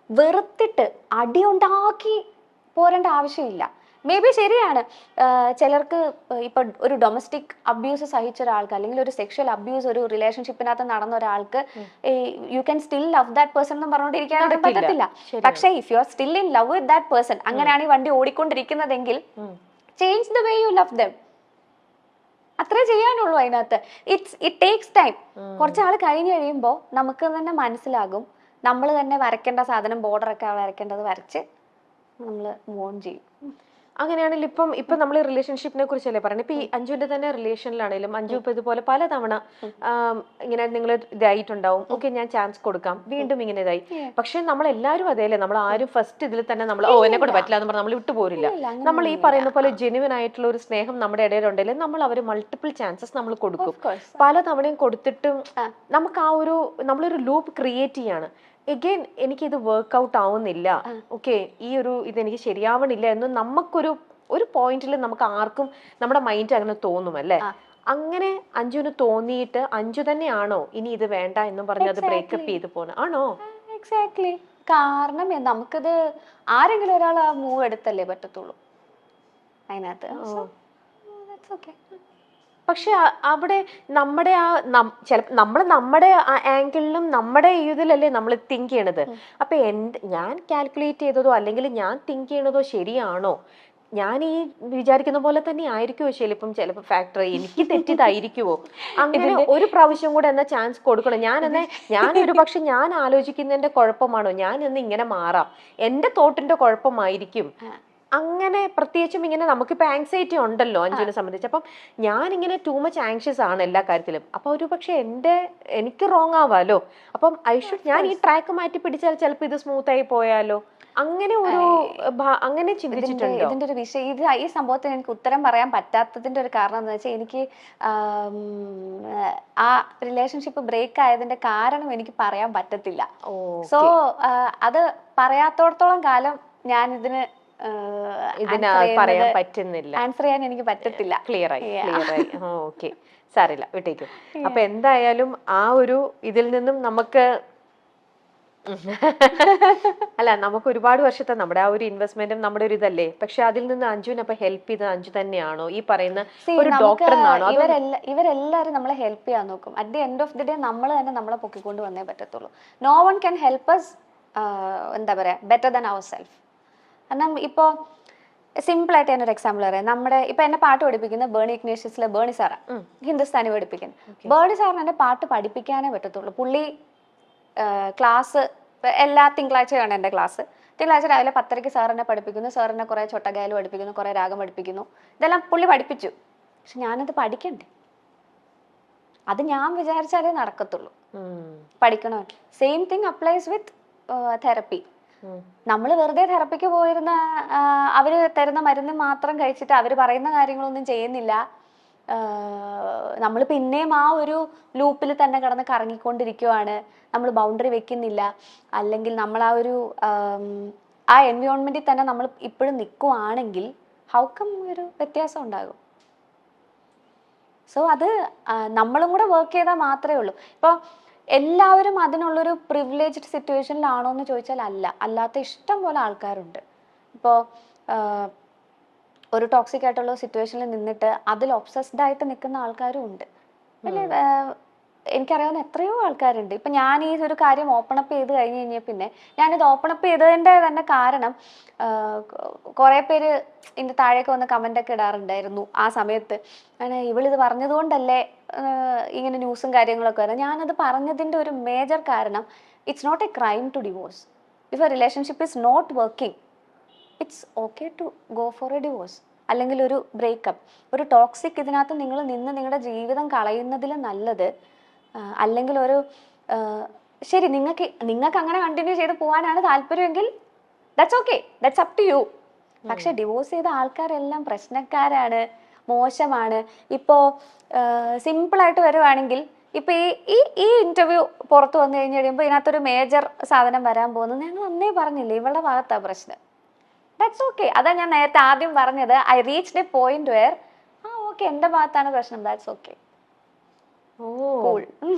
വെറുത്തിട്ട് അടിയുണ്ടാക്കി പോരേണ്ട ആവശ്യമില്ല. May be ശരിയാണ്, ചിലർക്ക് ഇപ്പൊ ഒരു ഡൊമസ്റ്റിക് അബ്യൂസ് സഹിച്ച ഒരാൾക്ക് അല്ലെങ്കിൽ ഒരു സെക്ഷൽ അബ്യൂസ് ഒരു റിലേഷൻഷിപ്പിനകത്ത് നടന്ന ഒരാൾക്ക് you can still love that person എന്ന് പറഞ്ഞുകൊണ്ടിരിക്കാനും പറ്റത്തില്ല. പക്ഷേ if you are still in love with that person, അങ്ങനെയാണ് ഈ വണ്ടി ഓടിക്കൊണ്ടിരിക്കുന്നതെങ്കിൽ change the way you love them. അത്രേ ചെയ്യാനുള്ളൂ അതിനകത്ത്. It takes time. കുറച്ചാൾ കഴിഞ്ഞ് കഴിയുമ്പോൾ നമുക്ക് തന്നെ മനസ്സിലാകും, നമ്മൾ തന്നെ വരയ്ക്കേണ്ട സാധനം ബോർഡറൊക്കെ വരയ്ക്കേണ്ടത് വരച്ച് നമ്മൾ മൂവ് ഓൺ ചെയ്യും. അങ്ങനെയാണെങ്കിൽ ഇപ്പം നമ്മൾ റിലേഷൻഷിപ്പിനെ കുറിച്ചല്ലേ പറയുന്നത്. ഇപ്പൊ ഈ അഞ്ജുവിന്റെ തന്നെ റിലേഷനിലാണെങ്കിലും അഞ്ജു ഇപ്പൊ ഇതുപോലെ പലതവണ ഇങ്ങനെ നിങ്ങൾ ഇതായിട്ടുണ്ടാവും, ഓക്കെ ഞാൻ ചാൻസ് കൊടുക്കാം, വീണ്ടും ഇങ്ങനെ ഇതായി. പക്ഷെ നമ്മൾ എല്ലാവരും അതേല്ലേ, നമ്മൾ ആരും ഫസ്റ്റ് ഇതിൽ തന്നെ നമ്മൾ എന്നെ കൊണ്ട് പറ്റില്ല എന്ന് പറഞ്ഞാൽ നമ്മൾ വിട്ടുപോരില്ല. നമ്മൾ ഈ പറയുന്ന പോലെ ജെന്യുവൻ ആയിട്ടുള്ള ഒരു സ്നേഹം നമ്മുടെ ഇടയിലുണ്ടെങ്കിൽ നമ്മൾ അവർ മൾട്ടിപ്പിൾ ചാൻസസ് നമ്മൾ കൊടുക്കും. പല തവണയും കൊടുത്തിട്ടും നമുക്ക് ആ ഒരു നമ്മളൊരു ലൂപ്പ് ക്രിയേറ്റ് ചെയ്യാണ്. എഗെയിൻ എനിക്കിത് വർക്ക്ഔട്ട് ആവുന്നില്ല, ഓക്കെ ഈ ഒരു ഇതെനിക്ക് ശരിയാവണില്ല എന്ന് നമുക്കൊരു പോയിന്റിൽ നമുക്ക് ആർക്കും നമ്മുടെ മൈൻഡ് അങ്ങനെ തോന്നും അല്ലേ. അങ്ങനെ അഞ്ജുവിന് തോന്നിയിട്ട് അഞ്ജു തന്നെയാണോ ഇനി ഇത് വേണ്ട എന്നും പറഞ്ഞ് അത് ബ്രേക്കപ്പ് ചെയ്ത് പോണ ആണോ? എക്സാക്ട്ലി. കാരണം നമുക്കിത് ആരെങ്കിലും ഒരാൾ ആ മൂവ് എടുത്തല്ലേ പറ്റത്തുള്ളൂ അതിനകത്ത്. പക്ഷെ അവിടെ നമ്മുടെ നമ്മുടെ ആംഗിളിലും നമ്മുടെ ഇതിലല്ലേ നമ്മൾ തിങ്ക് ചെയ്യണത്. അപ്പൊ ഞാൻ കാൽക്കുലേറ്റ് ചെയ്തതോ അല്ലെങ്കിൽ ഞാൻ തിങ്ക് ചെയ്യണതോ ശരിയാണോ? ഞാൻ ഈ വിചാരിക്കുന്ന പോലെ തന്നെ ആയിരിക്കുമോ ചിലപ്പോൾ ഫാക്ടർ എനിക്ക് തെറ്റിയതായിരിക്കുമോ? അങ്ങനെ ഒരു പ്രാവശ്യം കൂടെ എന്നാ ചാൻസ് കൊടുക്കണം. ഞാൻ ഒരു പക്ഷെ ഞാൻ ആലോചിക്കുന്നതിന്റെ കുഴപ്പമാണോ, ഞാൻ എന്ന് ഇങ്ങനെ മാറാം, എന്റെ തോട്ടിന്റെ കുഴപ്പമായിരിക്കും. അങ്ങനെ പ്രത്യേകിച്ചും ഇങ്ങനെ നമുക്കിപ്പോ ആങ്സൈറ്റി ഉണ്ടല്ലോ അഞ്ജുവിനെ സംബന്ധിച്ച്. അപ്പം ഞാനിങ്ങനെ ടൂ മച്ച് ആങ്ഷ്യസ് ആണ് എല്ലാ കാര്യത്തിലും. അപ്പൊ ഒരു പക്ഷെ എനിക്ക് റോങ് ആവാലോ. അപ്പം ഞാൻ ഈ ട്രാക്ക് മാറ്റി പിടിച്ചാൽ ചിലപ്പോൾ ഇത് സ്മൂത്ത് ആയി പോയാലോ, അങ്ങനെ അങ്ങനെ ചിന്തിച്ചിട്ടുണ്ടോ? ഇതിന്റെ ഒരു വിഷയം ഈ സംഭവത്തിന് എനിക്ക് ഉത്തരം പറയാൻ പറ്റാത്തതിന്റെ ഒരു കാരണം എന്താ വെച്ചാൽ എനിക്ക് ആ റിലേഷൻഷിപ്പ് ബ്രേക്ക് ആയതിന്റെ കാരണം എനിക്ക് പറയാൻ പറ്റത്തില്ല. സോ അത് പറയാത്തോടത്തോളം കാലം ഞാൻ ഇതിന് പറയാൻ പറ്റുന്നില്ല, ആൻസർ ചെയ്യാൻ എനിക്ക് പറ്റത്തില്ല. ക്ലിയർ ആയി. ഓക്കെ, സാരില്ല, വിട്ടേക്കും. അപ്പൊ എന്തായാലും ആ ഒരു ഇതിൽ നിന്നും നമുക്ക് അല്ല നമുക്ക് ഒരുപാട് വർഷത്തെ നമ്മുടെ ആ ഒരു ഇൻവെസ്റ്റ്മെന്റും നമ്മുടെ ഒരു ഇതല്ലേ. പക്ഷെ അതിൽ നിന്ന് അഞ്ജുവിനെ അപ്പൊ ഹെൽപ്പ് ചെയ്തത് അഞ്ജു തന്നെയാണോ, ഈ പറയുന്ന ഒരു ഡോക്ടറിനാണോ? ഇവരെല്ലാരും നമ്മളെ ഹെൽപ്പ് ചെയ്യാൻ നോക്കും. At the end of the day നമ്മൾ തന്നെ നമ്മളെ പൊക്കിക്കൊണ്ട് വന്നേ പറ്റത്തുള്ളൂ. No one can help us എന്താ പറയാ ബെറ്റർ ദാൻ അവർ സെൽഫ്. കാരണം ഇപ്പോൾ സിമ്പിളായിട്ട് ഞാനൊരു എക്സാമ്പിൾ പറയാം. നമ്മുടെ ഇപ്പൊ എന്നെ പാട്ട് പഠിപ്പിക്കുന്ന ബേണി ഇഗ്നേഷ്യസിലെ ബേണി സാറാ, ഹിന്ദുസ്ഥാനി പഠിപ്പിക്കുന്നത്. ബേണി സാറിന് എന്നെ പാട്ട് പഠിപ്പിക്കാനേ പറ്റത്തുള്ളൂ. പുള്ളി ക്ലാസ് എല്ലാ തിങ്കളാഴ്ചയാണ് എൻ്റെ ക്ലാസ്. തിങ്കളാഴ്ച രാവിലെ 10:30 സാർ എന്നെ പഠിപ്പിക്കുന്നു. സാർ എന്നെ കുറേ ചൊട്ടഗായൽ പഠിപ്പിക്കുന്നു, കുറേ രാഗം പഠിപ്പിക്കുന്നു. ഇതെല്ലാം പുള്ളി പഠിപ്പിച്ചു. പക്ഷെ ഞാനത് പഠിക്കണ്ടേ? അത് ഞാൻ വിചാരിച്ചാലേ നടക്കത്തുള്ളൂ. പഠിക്കണോ? സെയിം തിങ് അപ്ലൈസ് വിത്ത് തെറപ്പി. നമ്മൾ വെറുതെ തെറപ്പിക്ക് പോയിരുന്ന അവര് തരുന്ന മരുന്ന് മാത്രം കഴിച്ചിട്ട് അവര് പറയുന്ന കാര്യങ്ങളൊന്നും ചെയ്യുന്നില്ല. നമ്മൾ പിന്നെയും ആ ഒരു ലൂപ്പിൽ തന്നെ കിടന്ന് കറങ്ങിക്കൊണ്ടിരിക്കുവാണ്. നമ്മൾ ബൗണ്ടറി വെക്കുന്നില്ല, അല്ലെങ്കിൽ നമ്മൾ ആ ഒരു ആ എൻവയോൺമെന്റിൽ തന്നെ നമ്മൾ ഇപ്പോഴും നിൽക്കുവാണെങ്കിൽ ഹൗ കം ഒരു വ്യത്യാസം ഉണ്ടാകും? സോ അത് നമ്മളും കൂടെ വർക്ക് ചെയ്താൽ മാത്രമേ ഉള്ളൂ. ഇപ്പോൾ എല്ലാവരും അതിനുള്ളൊരു പ്രിവിലേജ്ഡ് സിറ്റുവേഷനിലാണോ എന്ന് ചോദിച്ചാൽ അല്ലാത്ത ഇഷ്ടം പോലെ ആൾക്കാരുണ്ട്. ഇപ്പോൾ ഒരു ടോക്സിക് ആയിട്ടുള്ള സിറ്റുവേഷനിൽ നിന്നിട്ട് അതിൽ ഒബ്സസ്ഡ് ആയിട്ട് നിൽക്കുന്ന ആൾക്കാരും ഉണ്ട്. അല്ലേ? എനിക്കറിയാവുന്ന എത്രയോ ആൾക്കാരുണ്ട്. ഇപ്പം ഞാൻ ഈ ഒരു കാര്യം ഓപ്പൺ അപ്പ് ചെയ്ത് കഴിഞ്ഞ് കഴിഞ്ഞാൽ പിന്നെ ഞാനിത് ഓപ്പൺ അപ്പ് ചെയ്തതിൻ്റെ തന്നെ കാരണം കുറേ പേര് ഇതിൻ്റെ താഴേക്ക് വന്ന് കമൻ്റൊക്കെ ഇടാറുണ്ടായിരുന്നു ആ സമയത്ത്. അങ്ങനെ ഇവളിത് പറഞ്ഞതുകൊണ്ടല്ലേ ഇങ്ങനെ ന്യൂസും കാര്യങ്ങളൊക്കെ വരുന്നത്. ഞാനത് പറഞ്ഞതിൻ്റെ ഒരു മേജർ കാരണം it's not a crime to divorce. If a relationship is not working, it's okay to go for a divorce, അല്ലെങ്കിൽ ഒരു ബ്രേക്കപ്പ്. ഒരു ടോക്സിക് ഇതിനകത്ത് നിങ്ങൾ നിന്ന് നിങ്ങളുടെ ജീവിതം കളയുന്നതിൽ നല്ലത്, അല്ലെങ്കിൽ ഒരു ശരി നിങ്ങൾക്ക് അങ്ങനെ കണ്ടിന്യൂ ചെയ്ത് പോകാനാണ് താല്പര്യമെങ്കിൽ that's okay, that's up to you. പക്ഷെ ഡിവോഴ്സ് ചെയ്ത ആൾക്കാരെല്ലാം പ്രശ്നക്കാരാണ്, മോശമാണ്. ഇപ്പോൾ സിമ്പിളായിട്ട് വരുവാണെങ്കിൽ ഇപ്പൊ ഈ ഇന്റർവ്യൂ പുറത്ത് വന്നു കഴിഞ്ഞ് കഴിയുമ്പോൾ ഇതിനകത്തൊരു മേജർ സാധനം വരാൻ പോകുന്നത് ഞങ്ങൾ അന്നേ പറഞ്ഞില്ലേ, ഇവളുടെ ഭാഗത്താ പ്രശ്നം. That's okay. അതാ ഞാൻ നേരത്തെ ആദ്യം പറഞ്ഞത്. I reached A point wear okay എൻ്റെ ഭാഗത്താണ് പ്രശ്നം, ദാറ്റ്സ് ഓക്കെ, കൂൾ.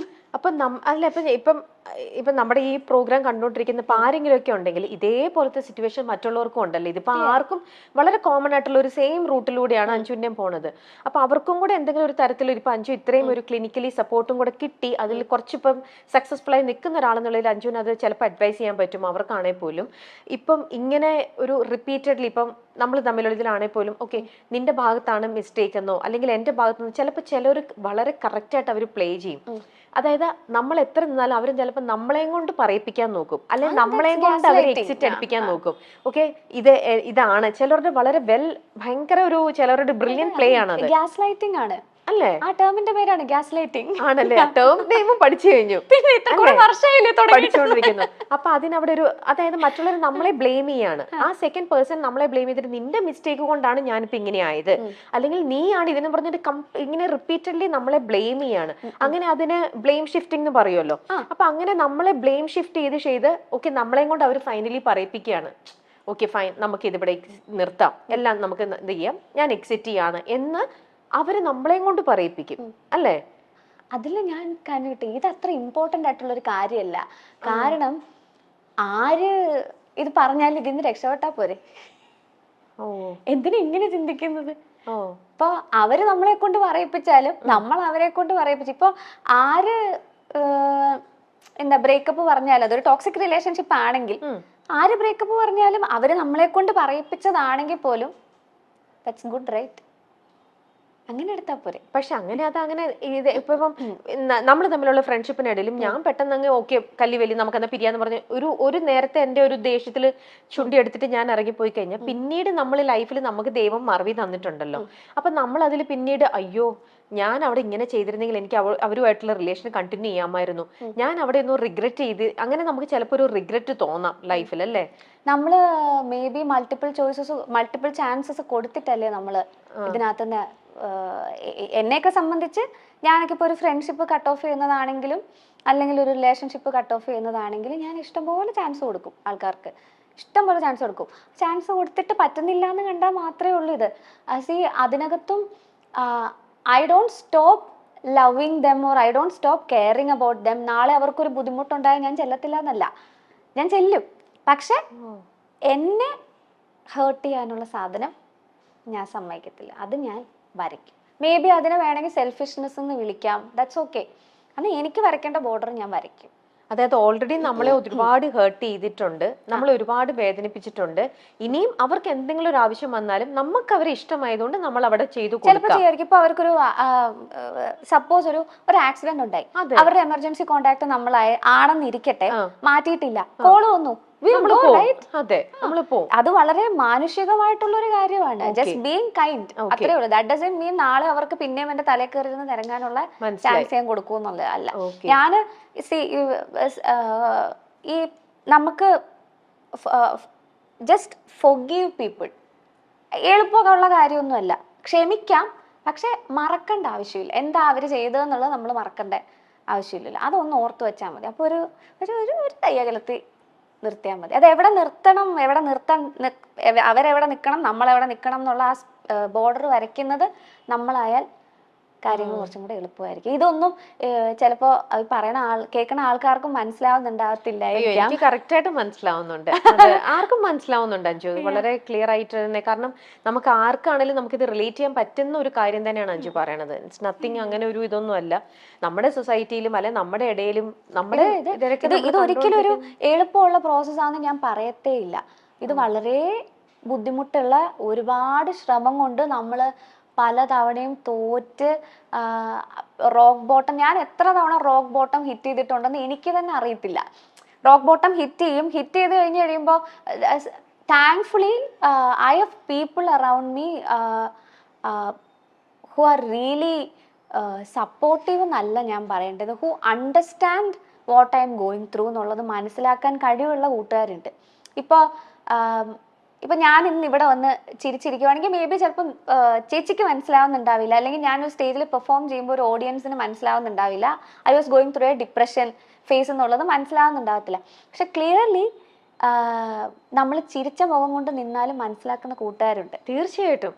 അപ്പൊ അല്ല ഇപ്പം ഇപ്പം നമ്മുടെ ഈ പ്രോഗ്രാം കണ്ടുകൊണ്ടിരിക്കുന്ന ഇപ്പൊ ആരെങ്കിലും ഒക്കെ ഉണ്ടെങ്കിൽ ഇതേപോലത്തെ സിറ്റുവേഷൻ മറ്റുള്ളവർക്കും ഉണ്ടല്ലോ. ഇതിപ്പോ ആർക്കും വളരെ കോമൺ ആയിട്ടുള്ള ഒരു സെയിം റൂട്ടിലൂടെയാണ് അഞ്ജുവിന്റെയും പോണത്. അപ്പൊ അവർക്കും കൂടെ എന്തെങ്കിലും ഒരു തരത്തിൽ ഇപ്പൊ അഞ്ജു ഇത്രയും ഒരു ക്ലിനിക്കലി സപ്പോർട്ടും കൂടെ കിട്ടി, അതിൽ കുറച്ചിപ്പം സക്സസ്ഫുൾ ആയി നിൽക്കുന്ന ഒരാളെന്നുള്ളതിൽ അഞ്ജുവിന് അത് ചിലപ്പോൾ അഡ്വൈസ് ചെയ്യാൻ പറ്റും അവർക്കാണെങ്കിൽ പോലും. ഇപ്പം ഇങ്ങനെ ഒരു റിപ്പീറ്റഡ്ലി ഇപ്പം നമ്മൾ തമ്മിലുള്ള ഇതിലാണെങ്കിൽ പോലും ഓക്കെ നിന്റെ ഭാഗത്താണ് മിസ്റ്റേക്ക് എന്നോ അല്ലെങ്കിൽ എന്റെ ഭാഗത്തുനിന്ന് ചിലപ്പോൾ ചിലർ വളരെ കറക്റ്റ് ആയിട്ട് അവർ പ്ലേ ചെയ്യും. അതായത് നമ്മൾ എത്ര നിന്നാലും അവരും ചിലപ്പോൾ നമ്മളെയും കൊണ്ട് പറയിപ്പിക്കാൻ നോക്കും, അല്ലെങ്കിൽ നമ്മളെയും കൊണ്ട് അവർ എക്സിറ്റ് അടിപ്പിക്കാൻ നോക്കും. ഓക്കെ ഇതാണ് ചിലരുടെ വളരെ ഭയങ്കര ഒരു ചിലരുടെ ബ്രില്യൻ പ്ലേ ആണ് അത്. ഗ്യാസ് ലൈറ്റിംഗ് ആണ് അല്ലേ? ആ ടേമിന്റെ പേരാണ് ഗ്യാസ് ലൈറ്റിംഗ്. ആണല്ലേ? ടേം നെയിമും പഠിച്ചു കഴിഞ്ഞു, പഠിച്ചുകൊണ്ടിരിക്കുന്നു. അപ്പൊ അതിനവിടെ ഒരു അതായത് മറ്റുള്ളവർ നമ്മളെ ബ്ലെയിം ചെയ്യാണ്. ആ സെക്കൻഡ് പേഴ്സൺ നമ്മളെ ബ്ലെയിം ചെയ്തിട്ട് നിന്റെ മിസ്റ്റേക്ക് കൊണ്ടാണ് ഞാനിപ്പോ ഇങ്ങനെ ആയത്, അല്ലെങ്കിൽ നീയാണ് ഇതിനെ പറഞ്ഞിട്ട് ഇങ്ങനെ റിപ്പീറ്റഡ്ലി നമ്മളെ ബ്ലെയിം ചെയ്യാണ്. അങ്ങനെ അതിന് ബ്ലെയിം ഷിഫ്റ്റിംഗ് എന്ന് പറയുമല്ലോ. അപ്പൊ അങ്ങനെ നമ്മളെ ബ്ലെയിം ഷിഫ്റ്റ് ചെയ്ത് ഓക്കെ നമ്മളെയും കൊണ്ട് അവർ ഫൈനലി പറയിപ്പിക്കുകയാണ്. ഓക്കെ ഫൈൻ, നമുക്ക് ഇതിവിടെ നിർത്താം, എല്ലാം നമുക്ക് എന്ത് ചെയ്യാം, ഞാൻ എക്സിറ്റ് ചെയ്യാണ് എന്ന് അവര് നമ്മളെയും കൊണ്ട് പറയിപ്പിക്കും അല്ലേ? അതിൽ ഞാൻ കണ്ടിട്ട് ഇത് അത്ര ഇമ്പോർട്ടന്റ് ആയിട്ടുള്ള ഒരു കാര്യമല്ല. കാരണം ആര് ഇത് പറഞ്ഞാലും ഇതിന്ന് രക്ഷപ്പെട്ടാ പോരെ. എന്തിനാ ഇങ്ങനെ ചിന്തിക്കുന്നത്? ഇപ്പൊ അവര് നമ്മളെ കൊണ്ട് പറയിപ്പിച്ചാലും നമ്മൾ അവരെ കൊണ്ട് പറയിപ്പിച്ചു. ഇപ്പൊ ആര് എന്താ ബ്രേക്കപ്പ് പറഞ്ഞാലും അതൊരു ടോക്സിക് റിലേഷൻഷിപ്പ് ആണെങ്കിൽ ആര് ബ്രേക്കപ്പ് പറഞ്ഞാലും അവര് നമ്മളെ കൊണ്ട് പറയിപ്പിച്ചതാണെങ്കിൽ പോലും ദാറ്റ്സ് ഗുഡ്, റൈറ്റ്? അങ്ങനെ എടുത്താ പോരെ. പക്ഷെ അങ്ങനെ അതങ്ങനെ ഇപ്പം നമ്മൾ തമ്മിലുള്ള ഫ്രണ്ട്ഷിപ്പിനിടയിലും ഞാൻ പെട്ടെന്ന് അങ്ങ് ഓക്കെ കല്ലിവലി നമുക്കെന്നാ പിരിയാന്ന് പറഞ്ഞ് ഒരു നേരത്തെ എന്റെ ഒരു ദേഷ്യത്തിൽ ചുണ്ടി എടുത്തിട്ട് ഞാൻ ഇറങ്ങിപ്പോയി കഴിഞ്ഞാൽ പിന്നീട് നമ്മൾ ലൈഫിൽ നമുക്ക് ദൈവം മറവി തന്നിട്ടുണ്ടല്ലോ. അപ്പൊ നമ്മൾ അതിൽ പിന്നീട് അയ്യോ ഞാൻ അവിടെ ഇങ്ങനെ ചെയ്തിരുന്നെങ്കിൽ എനിക്ക് അവരുമായിട്ടുള്ള റിലേഷൻ കണ്ടിന്യൂ ചെയ്യാമായിരുന്നു, ഞാൻ അവിടെ ഒന്നും റിഗ്രറ്റ് ചെയ്ത്, അങ്ങനെ നമുക്ക് ചിലപ്പോൾ ഒരു റിഗ്രറ്റ് തോന്നാം ലൈഫിൽ അല്ലേ? നമ്മള് മേ ബി മൾട്ടിപ്പിൾ ചാൻസസ് കൊടുത്തിട്ടല്ലേ നമ്മള് ഇതിനകത്തുനിന്ന്. എന്നെയൊക്കെ സംബന്ധിച്ച് ഞാനൊക്കെ ഇപ്പോൾ ഒരു ഫ്രണ്ട്ഷിപ്പ് കട്ട് ഓഫ് ചെയ്യുന്നതാണെങ്കിലും അല്ലെങ്കിൽ ഒരു റിലേഷൻഷിപ്പ് കട്ട് ഓഫ് ചെയ്യുന്നതാണെങ്കിലും ഞാൻ ഇഷ്ടംപോലെ ചാൻസ് കൊടുക്കും ആൾക്കാർക്ക്, ഇഷ്ടംപോലെ ചാൻസ് കൊടുക്കും. ചാൻസ് കൊടുത്തിട്ട് പറ്റുന്നില്ല എന്ന് കണ്ടാൽ മാത്രമേ ഉള്ളൂ ഇത്. അതിനകത്തും I don't stop loving them or I don't stop caring about them. നാളെ അവർക്കൊരു ബുദ്ധിമുട്ടുണ്ടായാൽ ഞാൻ ചെല്ലത്തില്ല എന്നല്ല, ഞാൻ ചെല്ലും. പക്ഷെ എന്നെ ഹേർട്ട് ചെയ്യാനുള്ള സാധനം ഞാൻ സമ്മതിക്കത്തില്ല, അത് ഞാൻ വരയ്ക്കും. മേ ബി അതിനെ വേണമെങ്കിൽ സെൽഫിഷ്നെസ് എന്ന് വിളിക്കാം, ദാറ്റ്സ് ഓക്കെ. അന്ന് എനിക്ക് വരയ്ക്കേണ്ട ബോർഡർ ഞാൻ വരയ്ക്കും. അതായത് ഓൾറെഡി നമ്മളെ ഒരുപാട് ഹേർട്ട് ചെയ്തിട്ടുണ്ട്, നമ്മൾ ഒരുപാട് വേദനിപ്പിച്ചിട്ടുണ്ട്. ഇനിയും അവർക്ക് എന്തെങ്കിലും ഒരു ആവശ്യം വന്നാലും നമുക്ക് അവരെ ഇഷ്ടമായതുകൊണ്ട് നമ്മൾ അവിടെ ചെയ്തു കൊടുക്കാം. ഇപ്പൊ അവർക്കൊരു സപ്പോസ് ഒരു ആക്സിഡന്റ് ഉണ്ടായി, അവരുടെ എമർജൻസി കോണ്ടാക്ട് ആണെന്നിരിക്കട്ടെ, മാറ്റിയിട്ടില്ല, കോള് വന്നു, അത് വളരെ മാനുഷികമായിട്ടുള്ള ഒരു കാര്യമാണ്. ജസ്റ്റ് ബീങ് കൈൻഡ്, അത്രേ ഉള്ളൂ. ദാറ്റ് ഡസന്റ് മീൻ നാളെ അവർക്ക് പിന്നെയും എന്റെ തലയിൽ കയറി നിരങ്ങാനുള്ള ചാൻസ് ഞാൻ കൊടുക്കൂന്നുള്ളത് അല്ല. ഞാന് ഈ നമുക്ക് ജസ്റ്റ് ഫൊർഗീവ് പീപ്പിൾ എളുപ്പമുള്ള കാര്യമൊന്നുമല്ല. ക്ഷമിക്കാം, പക്ഷെ മറക്കേണ്ട ആവശ്യമില്ല. എന്താ അവര് ചെയ്തതെന്നുള്ളത് നമ്മൾ മറക്കേണ്ട ആവശ്യമില്ലല്ലോ. അതൊന്ന് ഓർത്തു വെച്ചാൽ മതി. അപ്പൊ ഒരു തയ്യകലത്തിൽ നിർത്തിയാൽ മതി. അത് എവിടെ നിർത്തണം, അവരെവിടെ നിൽക്കണം, നമ്മളെവിടെ നിൽക്കണം എന്നുള്ള ആ ബോർഡർ വരയ്ക്കുന്നത് നമ്മളായാൽ കാര്യങ്ങൾ കുറച്ചും കൂടെ എളുപ്പമായിരിക്കും. ഇതൊന്നും ചിലപ്പോ കേൾക്കുന്ന ആൾക്കാർക്കും മനസ്സിലാവുന്നുണ്ടാവത്തില്ല. എനിക്ക് കറക്റ്റ് ആയിട്ട് മനസ്സിലാവുന്നുണ്ട്, ആർക്കും മനസ്സിലാവുന്നുണ്ട് അഞ്ജു, വളരെ ക്ലിയർ ആയിട്ട് തന്നെ. കാരണം നമുക്ക് ആർക്കാണെങ്കിലും നമുക്കിത് റിലേറ്റ് ചെയ്യാൻ പറ്റുന്ന ഒരു കാര്യം തന്നെയാണ് അഞ്ജു പറയണത്. ഇറ്റ്സ് നത്തിങ് അങ്ങനെ ഒരു ഇതൊന്നും അല്ല. നമ്മുടെ സൊസൈറ്റിയിലും അല്ലെ നമ്മുടെ ഇടയിലും ഇത് ഒരിക്കലും ഒരു എളുപ്പമുള്ള പ്രോസസ്സാണെന്ന് ഞാൻ പറയത്തേ ഇല്ല. ഇത് വളരെ ബുദ്ധിമുട്ടുള്ള, ഒരുപാട് ശ്രമം കൊണ്ട് നമ്മള് പല തവണയും തോറ്റ് റോക്ക് ബോട്ടം, ഞാൻ എത്ര തവണ റോക്ക് ബോട്ടം ഹിറ്റ് ചെയ്തിട്ടുണ്ടെന്ന് എനിക്ക് തന്നെ അറിയത്തില്ല. റോക്ക് ബോട്ടം ഹിറ്റ് ചെയ്ത് കഴിഞ്ഞ് കഴിയുമ്പോൾ thankfully I have people around me who are really supportive എന്നല്ല ഞാൻ പറയേണ്ടത്, who understand what I am going through എന്നുള്ളത് മനസ്സിലാക്കാൻ കഴിവുള്ള കൂട്ടുകാരുണ്ട്. ഇപ്പൊ ഞാൻ ഇന്ന് ഇവിടെ വന്ന് ചിരിച്ചിരിക്കുവാണെങ്കിൽ മേ ബി ചിലപ്പം ചേച്ചിക്ക് മനസ്സിലാവുന്നുണ്ടാവില്ല, അല്ലെങ്കിൽ ഞാനൊരു സ്റ്റേജിൽ പെർഫോം ചെയ്യുമ്പോൾ ഒരു ഓഡിയൻസിന് മനസ്സിലാവുന്നുണ്ടാവില്ല I was going through a depression phase എന്നുള്ളത് മനസ്സിലാവുന്നുണ്ടാവത്തില്ല. പക്ഷെ ക്ലിയർലി നമ്മൾ ചിരിച്ച മുഖം കൊണ്ട് നിന്നാലും മനസ്സിലാക്കുന്ന കൂട്ടുകാരുണ്ട്. തീർച്ചയായിട്ടും.